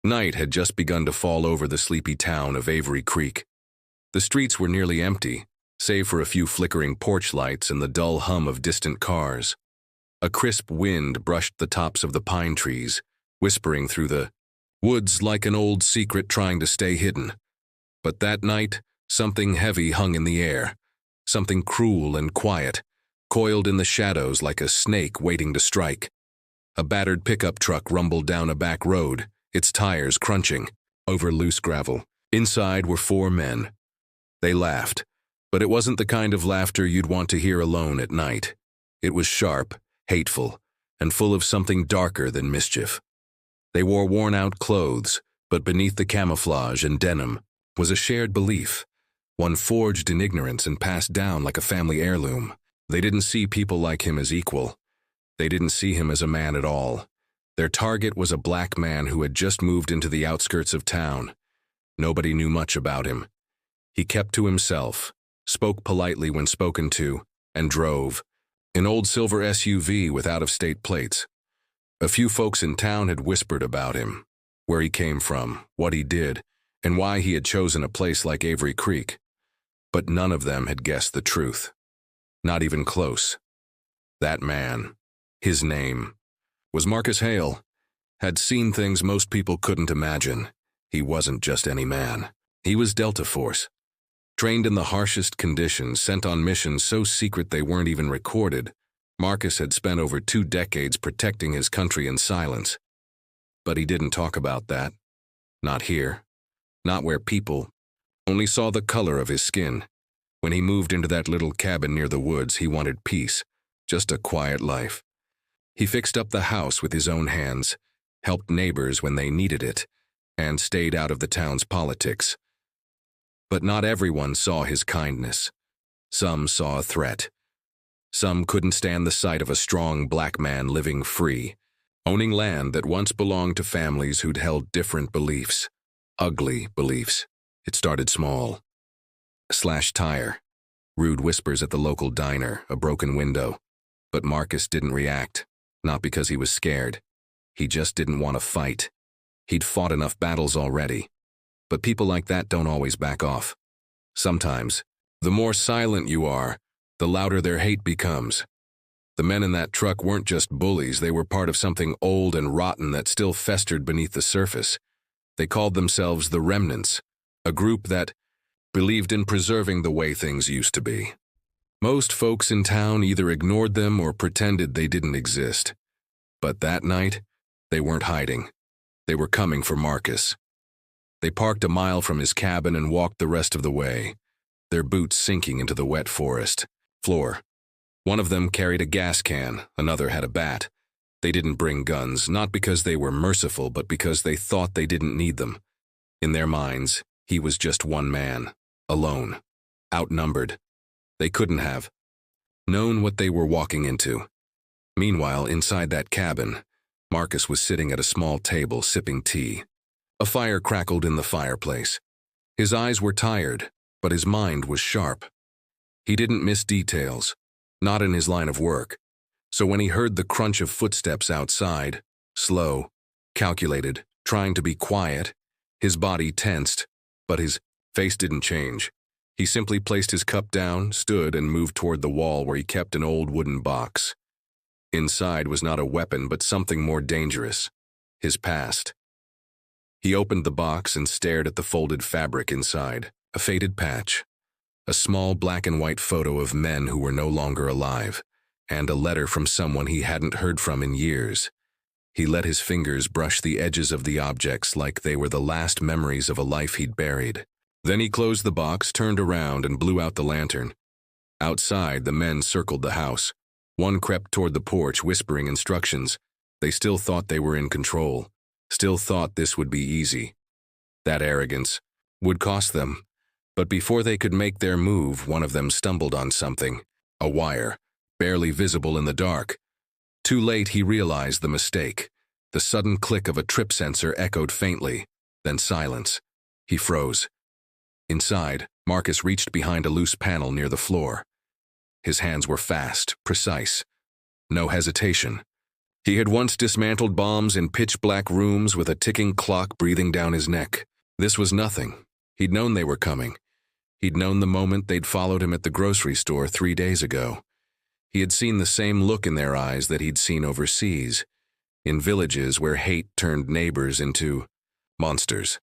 Night had just begun to fall over the sleepy town of Avery Creek. The streets were nearly empty, save for a few flickering porch lights and the dull hum of distant cars. A crisp wind brushed the tops of the pine trees, whispering through the woods like an old secret trying to stay hidden. But that night, something heavy hung in the air, something cruel and quiet, coiled in the shadows like a snake waiting to strike. A battered pickup truck rumbled down a back road, its tires crunching over loose gravel. Inside were 4 men. They laughed, but it wasn't the kind of laughter you'd want to hear alone at night. It was sharp, hateful, and full of something darker than mischief. They wore worn-out clothes, but beneath the camouflage and denim was a shared belief, one forged in ignorance and passed down like a family heirloom. They didn't see people like him as equal. They didn't see him as a man at all. Their target was a black man who had just moved into the outskirts of town. Nobody knew much about him. He kept to himself, spoke politely when spoken to, and drove an old silver SUV with out-of-state plates. A few folks in town had whispered about him, where he came from, what he did, and why he had chosen a place like Avery Creek. But none of them had guessed the truth. Not even close. That man, his name, was Marcus Hale, had seen things most people couldn't imagine. He wasn't just any man. He was Delta Force. Trained in the harshest conditions, sent on missions so secret they weren't even recorded, Marcus had spent over 2 decades protecting his country in silence. But he didn't talk about that. Not here. Not where people only saw the color of his skin. When he moved into that little cabin near the woods, he wanted peace, just a quiet life. He fixed up the house with his own hands, helped neighbors when they needed it, and stayed out of the town's politics. But not everyone saw his kindness. Some saw a threat. Some couldn't stand the sight of a strong black man living free, owning land that once belonged to families who'd held different beliefs. Ugly beliefs. It started small. A slashed tire, rude whispers at the local diner, a broken window. But Marcus didn't react, not because he was scared. He just didn't want to fight. He'd fought enough battles already. But people like that don't always back off. Sometimes, the more silent you are, the louder their hate becomes. The men in that truck weren't just bullies, they were part of something old and rotten that still festered beneath the surface. They called themselves the Remnants, a group that believed in preserving the way things used to be. Most folks in town either ignored them or pretended they didn't exist. But that night, they weren't hiding. They were coming for Marcus. They parked a mile from his cabin and walked the rest of the way, their boots sinking into the wet forest floor. One of them carried a gas can, another had a bat. They didn't bring guns, not because they were merciful, but because they thought they didn't need them. In their minds, he was just one man, alone, outnumbered. They couldn't have known what they were walking into. Meanwhile, inside that cabin, Marcus was sitting at a small table sipping tea. A fire crackled in the fireplace. His eyes were tired, but his mind was sharp. He didn't miss details, not in his line of work. So when he heard the crunch of footsteps outside, slow, calculated, trying to be quiet, his body tensed, but his face didn't change. He simply placed his cup down, stood, and moved toward the wall where he kept an old wooden box. Inside was not a weapon, but something more dangerous, his past. He opened the box and stared at the folded fabric inside, a faded patch, a small black and white photo of men who were no longer alive, and a letter from someone he hadn't heard from in years. He let his fingers brush the edges of the objects like they were the last memories of a life he'd buried. Then he closed the box, turned around, and blew out the lantern. Outside, the men circled the house. One crept toward the porch, whispering instructions. They still thought they were in control. Still thought this would be easy. That arrogance would cost them. But before they could make their move, one of them stumbled on something, a wire, barely visible in the dark. Too late, he realized the mistake. The sudden click of a trip sensor echoed faintly, then silence. He froze. Inside, Marcus reached behind a loose panel near the floor. His hands were fast, precise. No hesitation. He had once dismantled bombs in pitch-black rooms with a ticking clock breathing down his neck. This was nothing. He'd known they were coming. He'd known the moment they'd followed him at the grocery store 3 days ago. He had seen the same look in their eyes that he'd seen overseas, in villages where hate turned neighbors into monsters.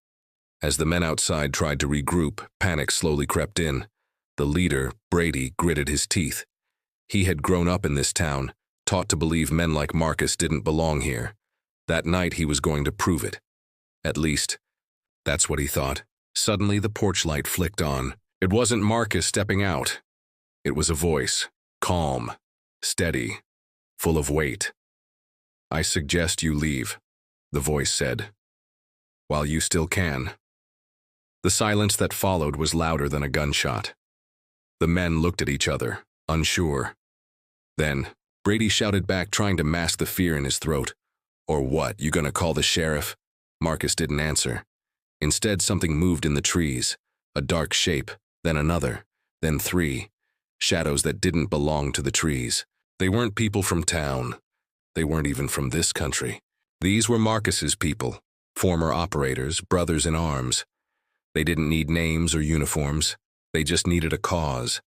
As the men outside tried to regroup, panic slowly crept in. The leader, Brady, gritted his teeth. He had grown up in this town, taught to believe men like Marcus didn't belong here. That night he was going to prove it. At least, that's what he thought. Suddenly the porch light flicked on. It wasn't Marcus stepping out. It was a voice, calm, steady, full of weight. "I suggest you leave," the voice said, "while you still can." The silence that followed was louder than a gunshot. The men looked at each other, unsure. Then, Brady shouted back, trying to mask the fear in his throat. "Or what, you gonna call the sheriff?" Marcus didn't answer. Instead, something moved in the trees, a dark shape, then another, then 3, shadows that didn't belong to the trees. They weren't people from town. They weren't even from this country. These were Marcus's people, former operators, brothers in arms. They didn't need names or uniforms. They just needed a cause.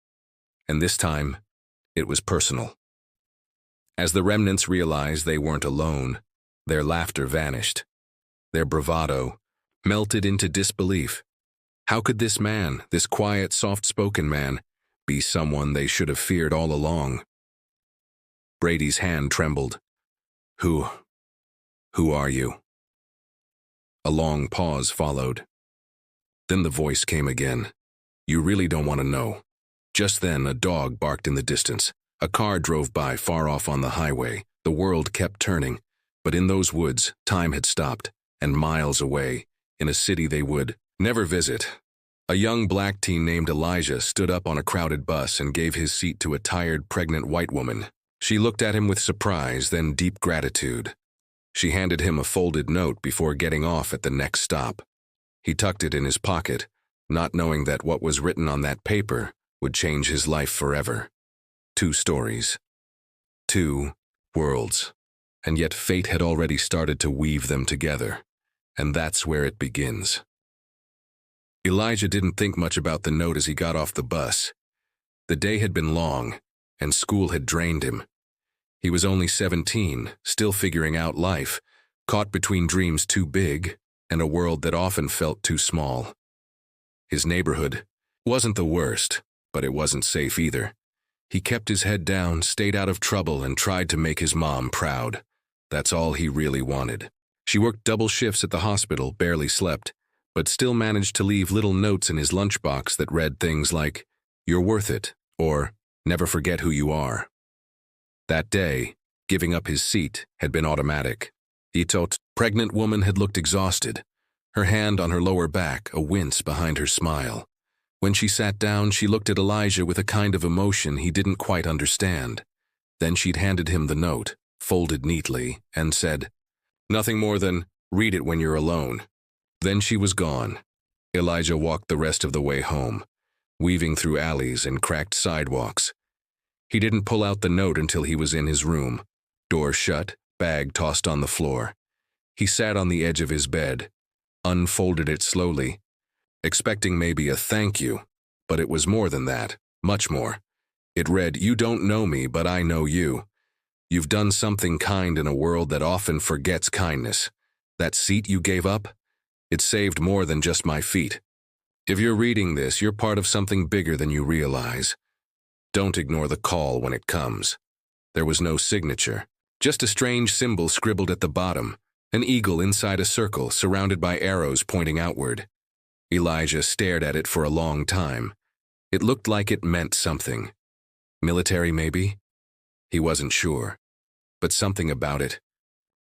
And this time, it was personal. As the remnants realized they weren't alone, their laughter vanished. Their bravado melted into disbelief. How could this man, this quiet, soft-spoken man, be someone they should have feared all along? Brady's hand trembled. Who are you?" A long pause followed. Then the voice came again. "You really don't want to know." Just then, a dog barked in the distance. A car drove by far off on the highway. The world kept turning. But in those woods, time had stopped, and miles away, in a city they would never visit, a young black teen named Elijah stood up on a crowded bus and gave his seat to a tired, pregnant white woman. She looked at him with surprise, then deep gratitude. She handed him a folded note before getting off at the next stop. He tucked it in his pocket, not knowing that what was written on that paper would change his life forever. 2 stories. 2 worlds. And yet fate had already started to weave them together. And that's where it begins. Elijah didn't think much about the note as he got off the bus. The day had been long, and school had drained him. He was only 17, still figuring out life, caught between dreams too big and a world that often felt too small. His neighborhood wasn't the worst, but it wasn't safe either. He kept his head down, stayed out of trouble, and tried to make his mom proud. That's all he really wanted. She worked double shifts at the hospital, barely slept, but still managed to leave little notes in his lunchbox that read things like, "You're worth it," or "Never forget who you are." That day, giving up his seat had been automatic. Ito's pregnant woman had looked exhausted, her hand on her lower back, a wince behind her smile. When she sat down, she looked at Elijah with a kind of emotion he didn't quite understand. Then she'd handed him the note, folded neatly, and said, "Nothing more than, read it when you're alone." Then she was gone. Elijah walked the rest of the way home, weaving through alleys and cracked sidewalks. He didn't pull out the note until he was in his room, door shut, bag tossed on the floor. He sat on the edge of his bed, unfolded it slowly, expecting maybe a thank you, but it was more than that, much more. It read, "You don't know me, but I know you. You've done something kind in a world that often forgets kindness. That seat you gave up? It saved more than just my feet. If you're reading this, you're part of something bigger than you realize. Don't ignore the call when it comes." There was no signature, just a strange symbol scribbled at the bottom, an eagle inside a circle surrounded by arrows pointing outward. Elijah stared at it for a long time. It looked like it meant something. Military, maybe? He wasn't sure. But something about it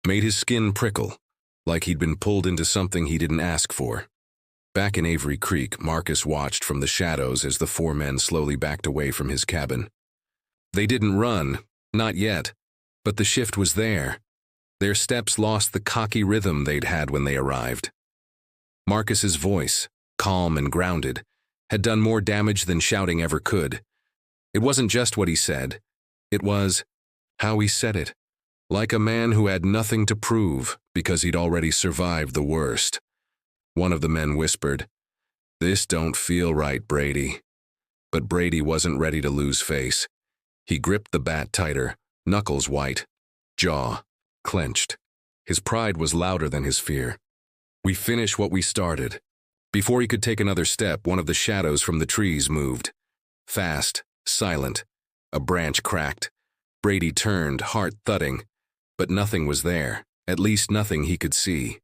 made his skin prickle, like he'd been pulled into something he didn't ask for. Back in Avery Creek, Marcus watched from the shadows as the 4 men slowly backed away from his cabin. They didn't run, not yet, but the shift was there. Their steps lost the cocky rhythm they'd had when they arrived. Marcus's voice, calm and grounded, had done more damage than shouting ever could. It wasn't just what he said. It was how he said it. like a man who had nothing to prove because he'd already survived the worst. One of the men whispered, "This don't feel right, Brady." But Brady wasn't ready to lose face. He gripped the bat tighter, knuckles white, jaw clenched. His pride was louder than his fear. "We finish what we started." Before he could take another step, one of the shadows from the trees moved. Fast, silent. A branch cracked. Brady turned, heart thudding. But nothing was there, at least nothing he could see.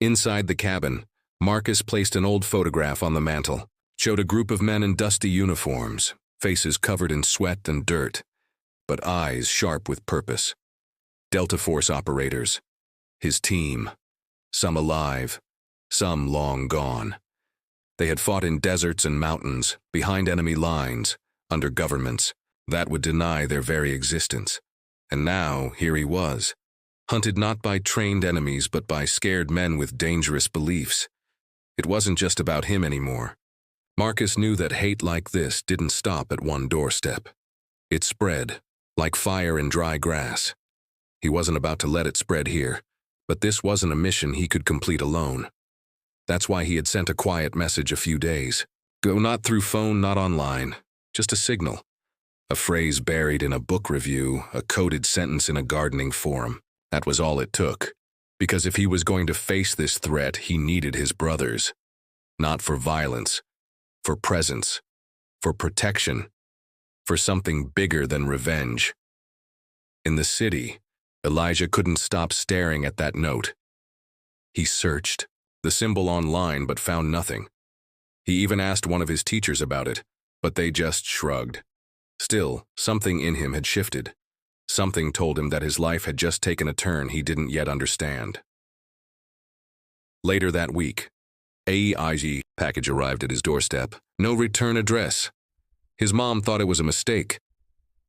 Inside the cabin, Marcus placed an old photograph on the mantel, showed a group of men in dusty uniforms, faces covered in sweat and dirt, but eyes sharp with purpose. Delta Force operators. His team. Some alive, some long gone. They had fought in deserts and mountains, behind enemy lines, under governments that would deny their very existence. And now, here he was, hunted not by trained enemies but by scared men with dangerous beliefs. It wasn't just about him anymore. Marcus knew that hate like this didn't stop at one doorstep. It spread, like fire in dry grass. He wasn't about to let it spread here, but this wasn't a mission he could complete alone. That's why he had sent a quiet message a few days. Go not through phone, not online, just a signal. A phrase buried in a book review, a coded sentence in a gardening forum. That was all it took. Because if he was going to face this threat, he needed his brothers. Not for violence, for presence, for protection, for something bigger than revenge. In the city, Elijah couldn't stop staring at that note. He searched the symbol online but found nothing. He even asked one of his teachers about it, but they just shrugged. Still, something in him had shifted. Something told him that his life had just taken a turn he didn't yet understand. Later that week, AEIG package arrived at his doorstep. No return address. His mom thought it was a mistake.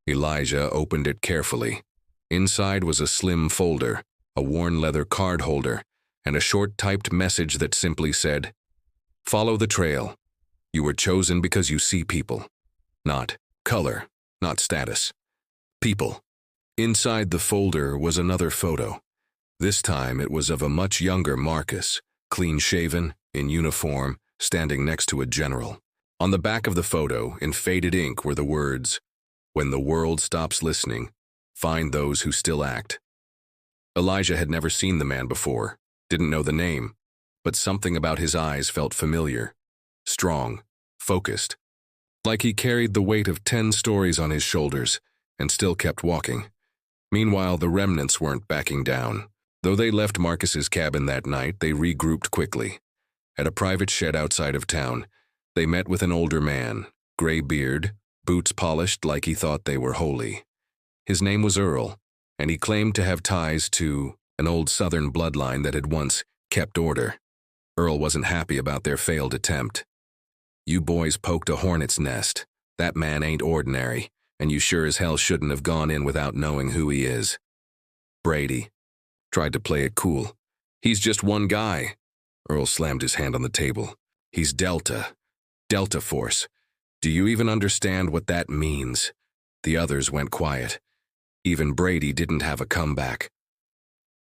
Elijah opened it carefully. Inside was a slim folder, a worn leather card holder, and a short typed message that simply said, "Follow the trail. You were chosen because you see people. Not color, not status. People." Inside the folder was another photo. This time it was of a much younger Marcus, clean-shaven, in uniform, standing next to a general. On the back of the photo, in faded ink, were the words, "When the world stops listening, find those who still act." Elijah had never seen the man before, didn't know the name, but something about his eyes felt familiar, strong, focused, like he carried the weight of 10 stories on his shoulders and still kept walking. Meanwhile, the remnants weren't backing down. Though they left Marcus's cabin that night, they regrouped quickly. At a private shed outside of town, they met with an older man, gray beard, boots polished like he thought they were holy. His name was Earl, and he claimed to have ties to an old Southern bloodline that had once kept order. Earl wasn't happy about their failed attempt. "You boys poked a hornet's nest. That man ain't ordinary, and you sure as hell shouldn't have gone in without knowing who he is." Brady tried to play it cool. "He's just one guy." Earl slammed his hand on the table. "He's Delta Force. Do you even understand what that means?" The others went quiet. Even Brady didn't have a comeback.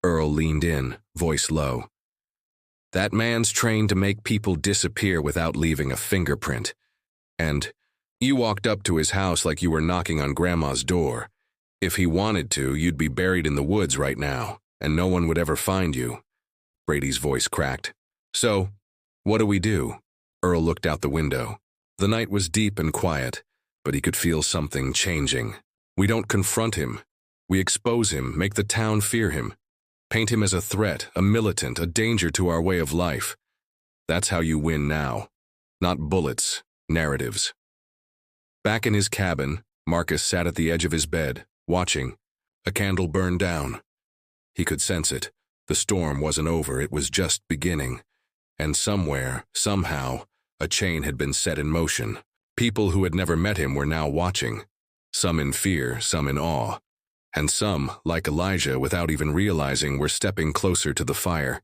Earl leaned in, voice low. "That man's trained to make people disappear without leaving a fingerprint. And you walked up to his house like you were knocking on Grandma's door. If he wanted to, you'd be buried in the woods right now, and no one would ever find you." Brady's voice cracked. "So, what do we do?" Earl looked out the window. The night was deep and quiet, but he could feel something changing. "We don't confront him. We expose him, make the town fear him. Paint him as a threat, a militant, a danger to our way of life. That's how you win now. Not bullets, narratives." Back in his cabin, Marcus sat at the edge of his bed, watching. A candle burned down. He could sense it. The storm wasn't over, it was just beginning. And somewhere, somehow, a chain had been set in motion. People who had never met him were now watching. Some in fear, some in awe. And some, like Elijah, without even realizing, were stepping closer to the fire.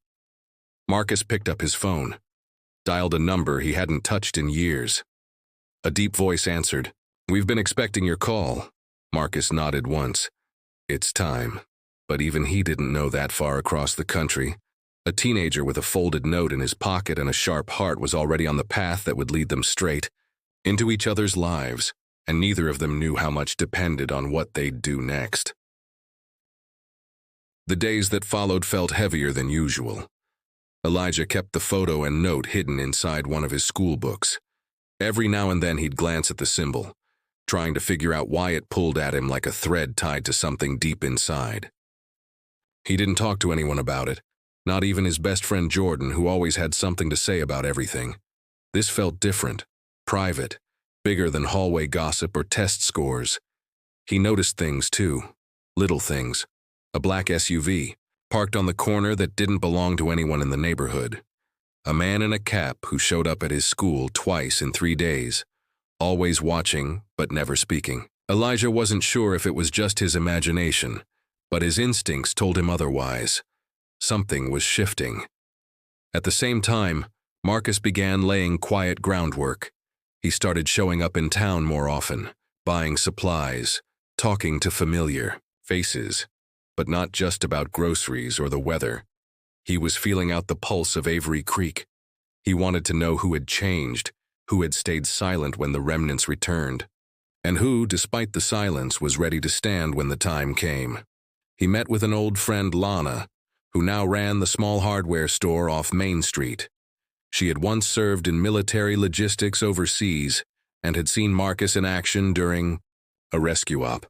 Marcus picked up his phone, dialed a number he hadn't touched in years. A deep voice answered. "We've been expecting your call." Marcus nodded once. "It's time." But even he didn't know that far across the country. A teenager with a folded note in his pocket and a sharp heart was already on the path that would lead them straight into each other's lives, and neither of them knew how much depended on what they'd do next. The days that followed felt heavier than usual. Elijah kept the photo and note hidden inside one of his school books. Every now and then he'd glance at the symbol, trying to figure out why it pulled at him like a thread tied to something deep inside. He didn't talk to anyone about it, not even his best friend Jordan, who always had something to say about everything. This felt different, private, bigger than hallway gossip or test scores. He noticed things too, little things. A black SUV, parked on the corner that didn't belong to anyone in the neighborhood. A man in a cap who showed up at his school twice in 3 days, always watching but never speaking. Elijah wasn't sure if it was just his imagination, but his instincts told him otherwise. Something was shifting. At the same time, Marcus began laying quiet groundwork. He started showing up in town more often, buying supplies, talking to familiar faces, but not just about groceries or the weather. He was feeling out the pulse of Avery Creek. He wanted to know who had changed, who had stayed silent when the remnants returned, and who, despite the silence, was ready to stand when the time came. He met with an old friend, Lana, who now ran the small hardware store off Main Street. She had once served in military logistics overseas and had seen Marcus in action during a rescue op.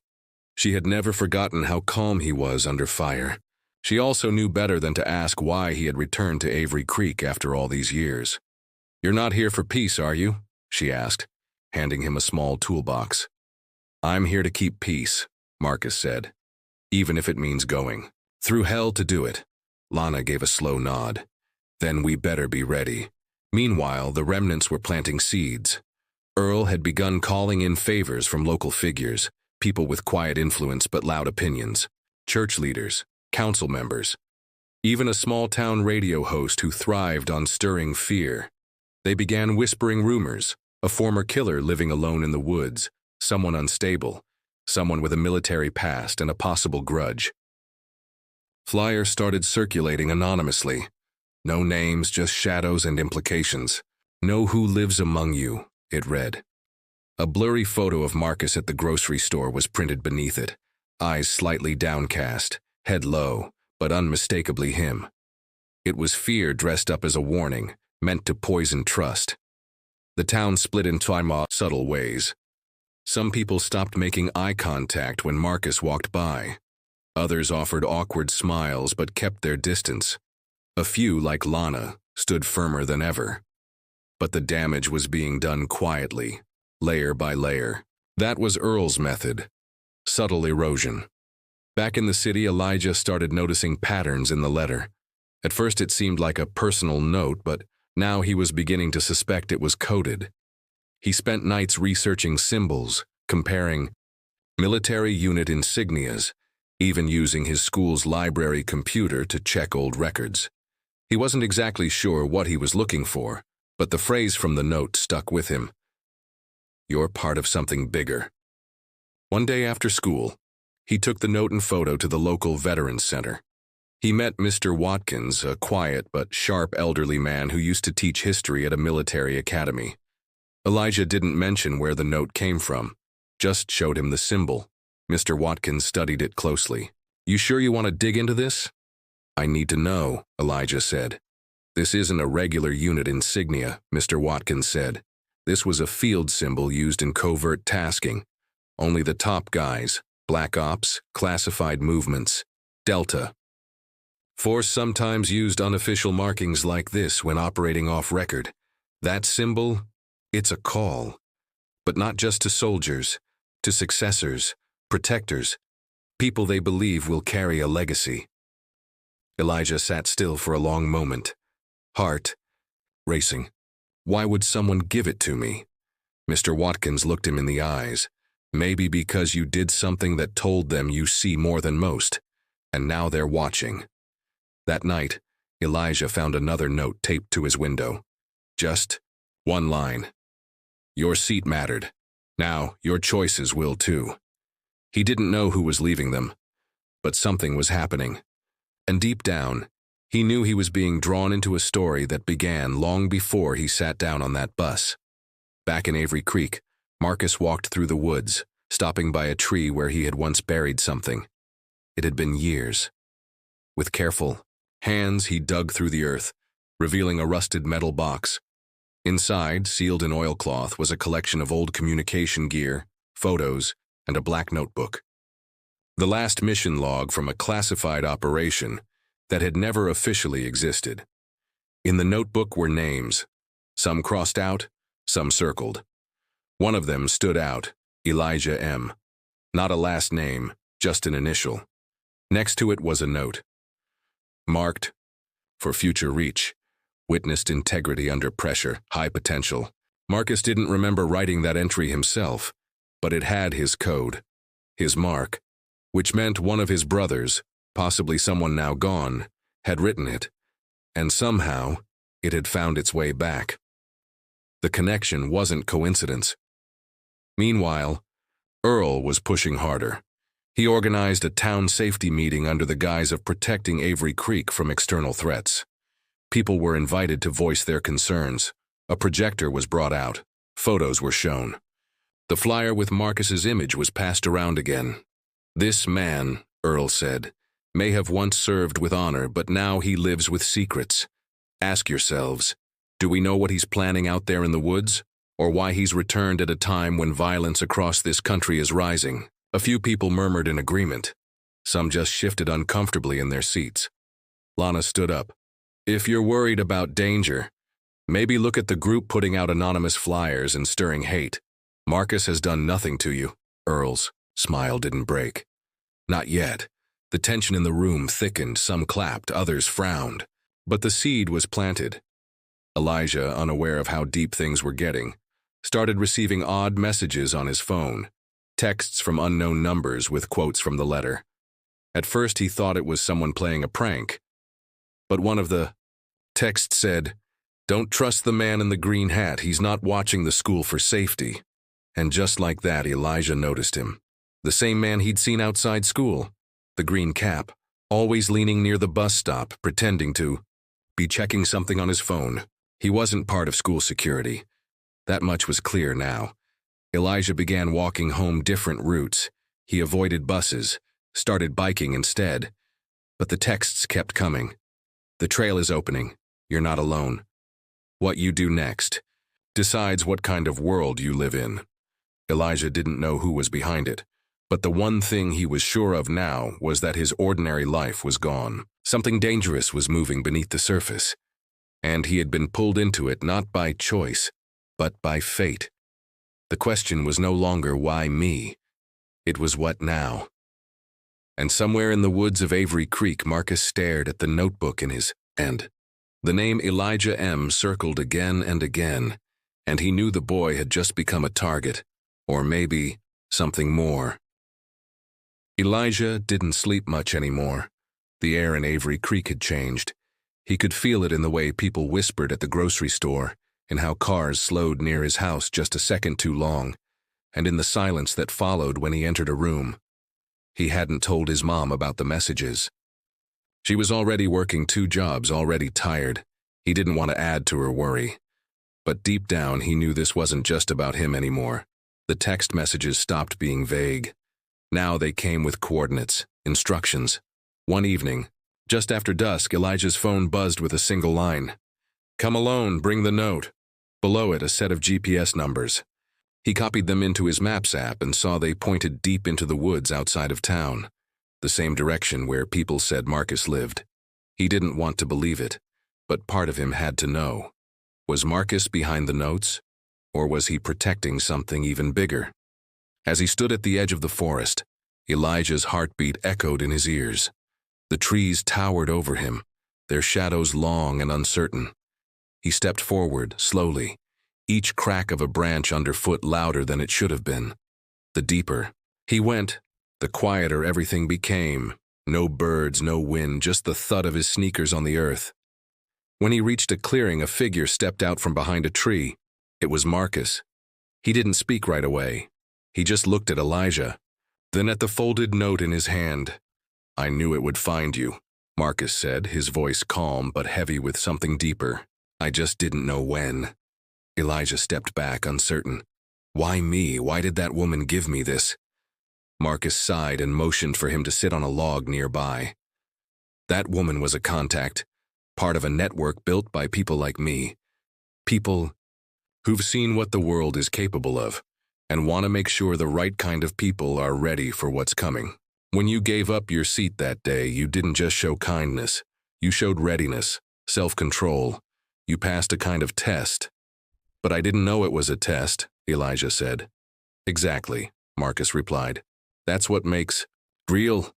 She had never forgotten how calm he was under fire. She also knew better than to ask why he had returned to Avery Creek after all these years. "You're not here for peace, are you?" she asked, handing him a small toolbox. "I'm here to keep peace," Marcus said, "even if it means going through hell to do it." Lana gave a slow nod. "Then we better be ready." Meanwhile, the remnants were planting seeds. Earl had begun calling in favors from local figures, people with quiet influence but loud opinions, church leaders, council members, even a small-town radio host who thrived on stirring fear. They began whispering rumors, a former killer living alone in the woods, someone unstable, someone with a military past and a possible grudge. Flyers started circulating anonymously. No names, just shadows and implications. "Know who lives among you," it read. A blurry photo of Marcus at the grocery store was printed beneath it, eyes slightly downcast, head low, but unmistakably him. It was fear dressed up as a warning, meant to poison trust. The town split into subtle ways. Some people stopped making eye contact when Marcus walked by. Others offered awkward smiles but kept their distance. A few, like Lana, stood firmer than ever. But the damage was being done quietly, layer by layer. That was Earl's method. Subtle erosion. Back in the city, Elijah started noticing patterns in the letter. At first it seemed like a personal note, but now he was beginning to suspect it was coded. He spent nights researching symbols, comparing military unit insignias, even using his school's library computer to check old records. He wasn't exactly sure what he was looking for, but the phrase from the note stuck with him. "You're part of something bigger." One day after school, he took the note and photo to the local Veterans Center. He met Mr. Watkins, a quiet but sharp elderly man who used to teach history at a military academy. Elijah didn't mention where the note came from, just showed him the symbol. Mr. Watkins studied it closely. "You sure you want to dig into this?" "I need to know," Elijah said. "This isn't a regular unit insignia," Mr. Watkins said. "This was a field symbol used in covert tasking. Only the top guys, Black Ops, classified movements, Delta. Force sometimes used unofficial markings like this when operating off record. That symbol, it's a call. But not just to soldiers, to successors, protectors, people they believe will carry a legacy." Elijah sat still for a long moment, heart racing. "Why would someone give it to me?" Mr. Watkins looked him in the eyes. "Maybe because you did something that told them you see more than most, and now they're watching." That night, Elijah found another note taped to his window. Just one line. "Your seat mattered. Now, your choices will too." He didn't know who was leaving them, but something was happening. And deep down, he knew he was being drawn into a story that began long before he sat down on that bus. Back in Avery Creek, Marcus walked through the woods, stopping by a tree where he had once buried something. It had been years. With careful hands, he dug through the earth, revealing a rusted metal box. Inside, sealed in oilcloth, was a collection of old communication gear, photos, and a black notebook. The last mission log from a classified operation that had never officially existed. In the notebook were names, some crossed out, some circled. One of them stood out, Elijah M. Not a last name, just an initial. Next to it was a note. Marked, for future reach. Witnessed integrity under pressure, high potential. Marcus didn't remember writing that entry himself, but it had his code, his mark, which meant one of his brothers, possibly someone now gone, had written it, and somehow it had found its way back. The connection wasn't coincidence. Meanwhile, Earl was pushing harder. He organized a town safety meeting under the guise of protecting Avery Creek from external threats. People were invited to voice their concerns. A projector was brought out. Photos were shown. The flyer with Marcus's image was passed around again. This man, Earl said, may have once served with honor, but now he lives with secrets. Ask yourselves, do we know what he's planning out there in the woods? Or why he's returned at a time when violence across this country is rising? A few people murmured in agreement. Some just shifted uncomfortably in their seats. Lana stood up. If you're worried about danger, maybe look at the group putting out anonymous flyers and stirring hate. Marcus has done nothing to you. Earl's smile didn't break. Not yet. The tension in the room thickened, some clapped, others frowned. But the seed was planted. Elijah, unaware of how deep things were getting, started receiving odd messages on his phone, texts from unknown numbers with quotes from the letter. At first he thought it was someone playing a prank, but one of the texts said, "Don't trust the man in the green hat, he's not watching the school for safety." And just like that, Elijah noticed him. The same man he'd seen outside school, the green cap, always leaning near the bus stop, pretending to be checking something on his phone. He wasn't part of school security. That much was clear now. Elijah began walking home different routes. He avoided buses, started biking instead. But the texts kept coming. The trail is opening. You're not alone. What you do next decides what kind of world you live in. Elijah didn't know who was behind it, but the one thing he was sure of now was that his ordinary life was gone. Something dangerous was moving beneath the surface, and he had been pulled into it not by choice, but by fate. The question was no longer why me. It was what now? And somewhere in the woods of Avery Creek, Marcus stared at the notebook in his hand. The name Elijah M. circled again and again, and he knew the boy had just become a target, or maybe something more. Elijah didn't sleep much anymore. The air in Avery Creek had changed. He could feel it in the way people whispered at the grocery store, in how cars slowed near his house just a second too long, and in the silence that followed when he entered a room. He hadn't told his mom about the messages. She was already working 2 jobs, already tired. He didn't want to add to her worry. But deep down, he knew this wasn't just about him anymore. The text messages stopped being vague. Now they came with coordinates, instructions. One evening, just after dusk, Elijah's phone buzzed with a single line. "Come alone, bring the note." Below it, a set of GPS numbers. He copied them into his Maps app and saw they pointed deep into the woods outside of town, the same direction where people said Marcus lived. He didn't want to believe it, but part of him had to know. Was Marcus behind the notes, or was he protecting something even bigger? As he stood at the edge of the forest, Elijah's heartbeat echoed in his ears. The trees towered over him, their shadows long and uncertain. He stepped forward, slowly, each crack of a branch underfoot louder than it should have been. The deeper he went, the quieter everything became. No birds, no wind, just the thud of his sneakers on the earth. When he reached a clearing, a figure stepped out from behind a tree. It was Marcus. He didn't speak right away. He just looked at Elijah, then at the folded note in his hand. I knew it would find you, Marcus said, his voice calm but heavy with something deeper. I just didn't know when. Elijah stepped back, uncertain. Why me? Why did that woman give me this? Marcus sighed and motioned for him to sit on a log nearby. That woman was a contact, part of a network built by people like me. People who've seen what the world is capable of and want to make sure the right kind of people are ready for what's coming. When you gave up your seat that day, you didn't just show kindness. You showed readiness, self-control. You passed a kind of test. But I didn't know it was a test, Elijah said. Exactly, Marcus replied. That's what makes real.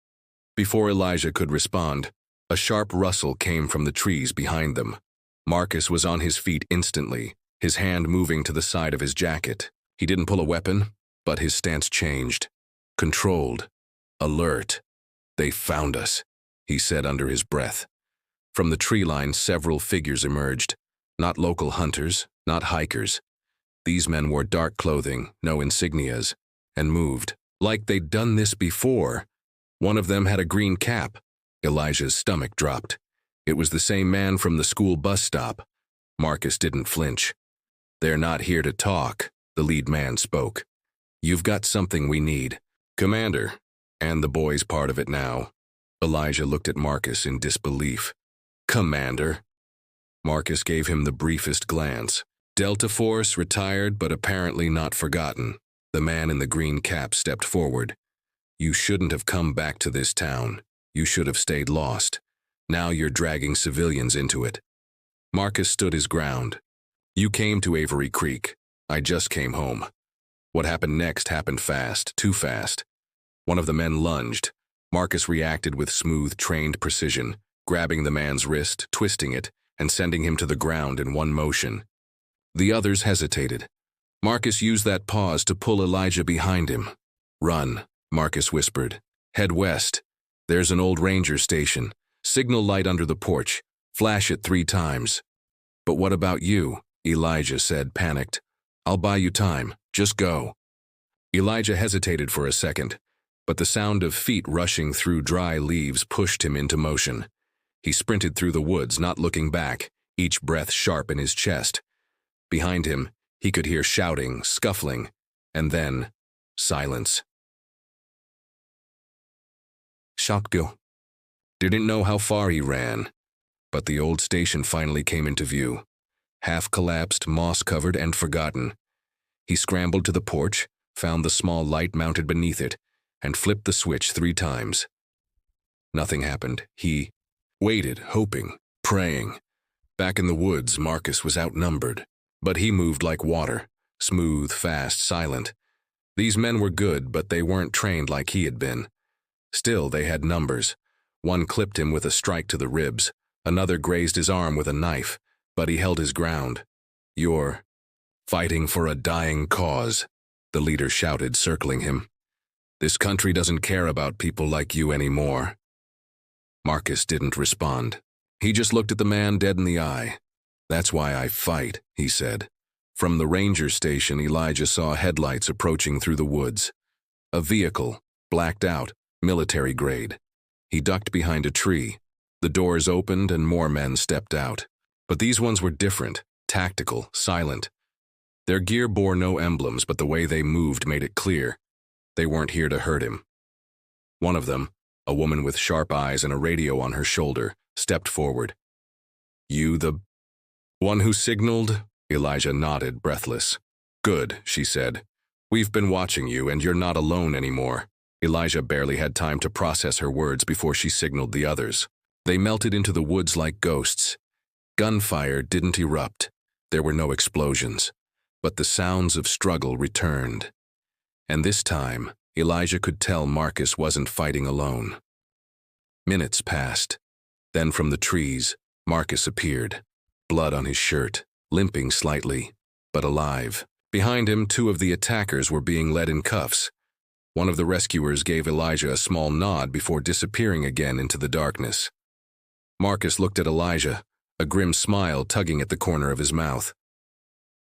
Before Elijah could respond, a sharp rustle came from the trees behind them. Marcus was on his feet instantly, his hand moving to the side of his jacket. He didn't pull a weapon, but his stance changed. Controlled. Alert. They found us, he said under his breath. From the tree line, several figures emerged. Not local hunters, not hikers. These men wore dark clothing, no insignias, and moved like they'd done this before. One of them had a green cap. Elijah's stomach dropped. It was the same man from the school bus stop. Marcus didn't flinch. They're not here to talk, the lead man spoke. You've got something we need. Commander, and the boy's part of it now. Elijah looked at Marcus in disbelief. Commander? Marcus gave him the briefest glance. Delta Force, retired but apparently not forgotten. The man in the green cap stepped forward. You shouldn't have come back to this town. You should have stayed lost. Now you're dragging civilians into it. Marcus stood his ground. You came to Avery Creek. I just came home. What happened next happened fast, too fast. One of the men lunged. Marcus reacted with smooth, trained precision, grabbing the man's wrist, twisting it, and sending him to the ground in one motion. The others hesitated. Marcus used that pause to pull Elijah behind him. Run, Marcus whispered. Head west. There's an old ranger station. Signal light under the porch. Flash it 3 times. But what about you? Elijah said, panicked. I'll buy you time. Just go. Elijah hesitated for a second, but the sound of feet rushing through dry leaves pushed him into motion. He sprinted through the woods, not looking back, each breath sharp in his chest. Behind him, he could hear shouting, scuffling, and then silence. Shotgu didn't know how far he ran, but the old station finally came into view. Half-collapsed, moss-covered, and forgotten. He scrambled to the porch, found the small light mounted beneath it, and flipped the switch 3 times. Nothing happened. He waited, hoping, praying. Back in the woods, Marcus was outnumbered, but he moved like water, smooth, fast, silent. These men were good, but they weren't trained like he had been. Still, they had numbers. One clipped him with a strike to the ribs. Another grazed his arm with a knife, but he held his ground. You're fighting for a dying cause, the leader shouted, circling him. This country doesn't care about people like you anymore. Marcus didn't respond. He just looked at the man dead in the eye. That's why I fight, he said. From the ranger station, Elijah saw headlights approaching through the woods. A vehicle, blacked out, military grade. He ducked behind a tree. The doors opened and more men stepped out. But these ones were different, tactical, silent. Their gear bore no emblems, but the way they moved made it clear. They weren't here to hurt him. One of them, a woman with sharp eyes and a radio on her shoulder, stepped forward. You the one who signaled? Elijah nodded, breathless. Good, she said. We've been watching you, and you're not alone anymore. Elijah barely had time to process her words before she signaled the others. They melted into the woods like ghosts. Gunfire didn't erupt. There were no explosions. But the sounds of struggle returned. And this time, Elijah could tell Marcus wasn't fighting alone. Minutes passed. Then from the trees, Marcus appeared, blood on his shirt, limping slightly, but alive. Behind him, 2 of the attackers were being led in cuffs. One of the rescuers gave Elijah a small nod before disappearing again into the darkness. Marcus looked at Elijah, a grim smile tugging at the corner of his mouth.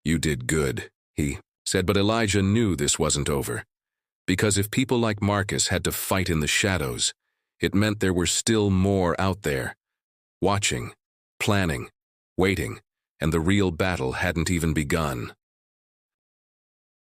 You did good, he said, but Elijah knew this wasn't over. Because if people like Marcus had to fight in the shadows, It meant there were still more out there, watching, planning, waiting, and the real battle hadn't even begun.